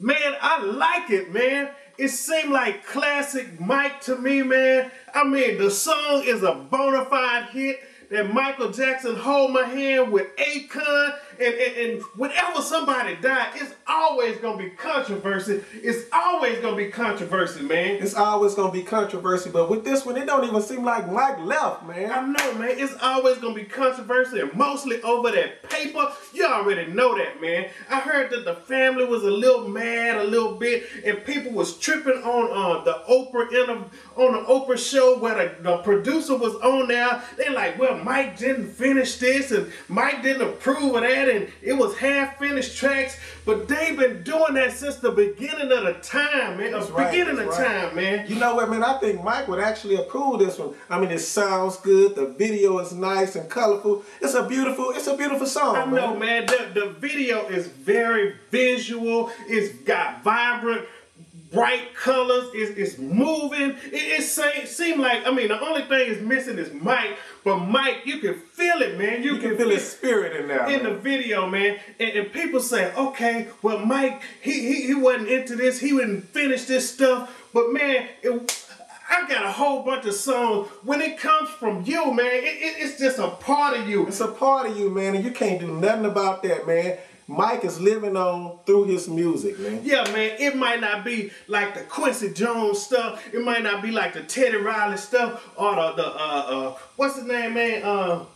Man, I like it, man. It seemed like classic Mike to me, man. I mean, the song is a bona fide hit. That Michael Jackson Hold My Hand with Akon, and whenever somebody died, it's always gonna be controversy. It's always gonna be controversy, man. It's always gonna be controversy, but with this one, it don't even seem like Mike left, man. I know, man. It's always gonna be controversy, and mostly over that paper. You already know that, man. I heard that the family was a little mad, a little bit, and people was tripping on the Oprah show where the producer was on there. They like, well, Mike didn't finish this, and Mike didn't approve of that, and it was half-finished tracks. But they've been doing that since the beginning of the time, man. Time, man. You know what, man? I think Mike would actually approve this one. I mean, it sounds good. The video is nice and colorful. It's a beautiful song. I know, man. The video is very visual. It's got vibrant, bright colors. It's moving. It seems like, I mean, the only thing is missing is Mike. But Mike, you can feel it, man. You can feel his spirit in there. In the video, man. And people say, okay, well, Mike, he wasn't into this. He wouldn't finish this stuff. But, man, I got a whole bunch of songs. When it comes from you, man, it's just a part of you. It's a part of you, man, and you can't do nothing about that, man. Mike is living on through his music, man. Yeah, man. It might not be like the Quincy Jones stuff. It might not be like the Teddy Riley stuff or the what's his name, man? One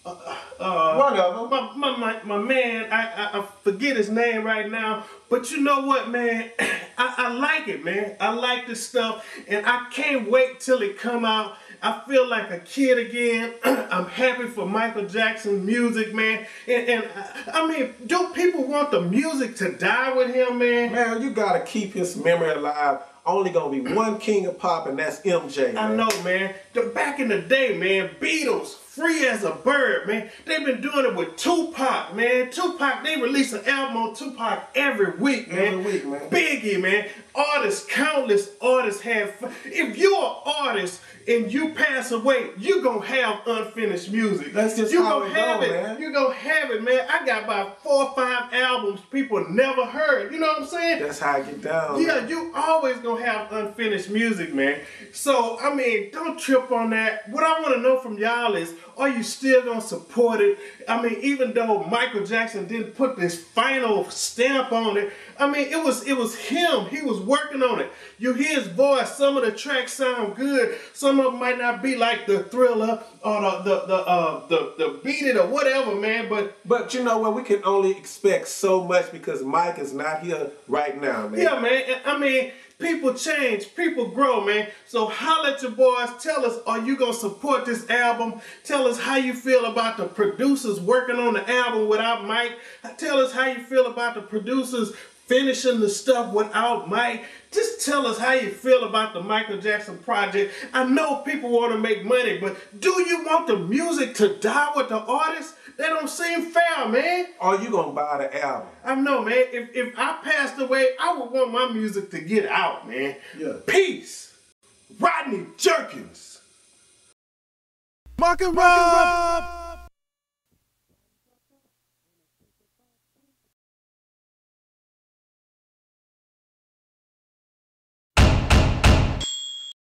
of them. My man, I forget his name right now. But you know what, man? I like it, man. I like this stuff, and I can't wait till it come out. I feel like a kid again. I'm happy for Michael Jackson music, man. And I mean, do people want the music to die with him, man? Man, you gotta keep his memory alive. Only gonna be one king of pop, and that's MJ, man. I know, man. Back in the day, man, Beatles, Free as a Bird, man. They've been doing it with Tupac, man. Tupac, they release an album on Tupac every week, man. Every week, man. Biggie, man. Artists, countless artists have. If you're an artist and you pass away, you're gonna have unfinished music. That's just how it go, man. You're gonna have it, man. I got about 4 or 5 albums people never heard. You know what I'm saying? That's how I get down. Yeah, man. you always gonna have unfinished music, man. So, I mean, don't trip on that. What I want to know from y'all is, are you still gonna support it? I mean, even though Michael Jackson didn't put this final stamp on it, I mean, it was him. He was working on it. You hear his voice. Some of the tracks sound good. Some of them might not be like the Thriller or the Beat It or whatever, man. But you know what? We can only expect so much because Mike is not here right now, man. Yeah, man. I mean, people change, people grow, man. So holla at your boys. Tell us, are you going to support this album? Tell us how you feel about the producers working on the album without Mike. Tell us how you feel about the producers finishing the stuff without Mike. Just tell us how you feel about the Michael Jackson project. I know people want to make money, but do you want the music to die with the artist? That don't seem fair, man. Or you gonna buy the album? I know, man. If I passed away, I would want my music to get out, man. Yeah. Peace. Rodney Jerkins. Mark and Rob.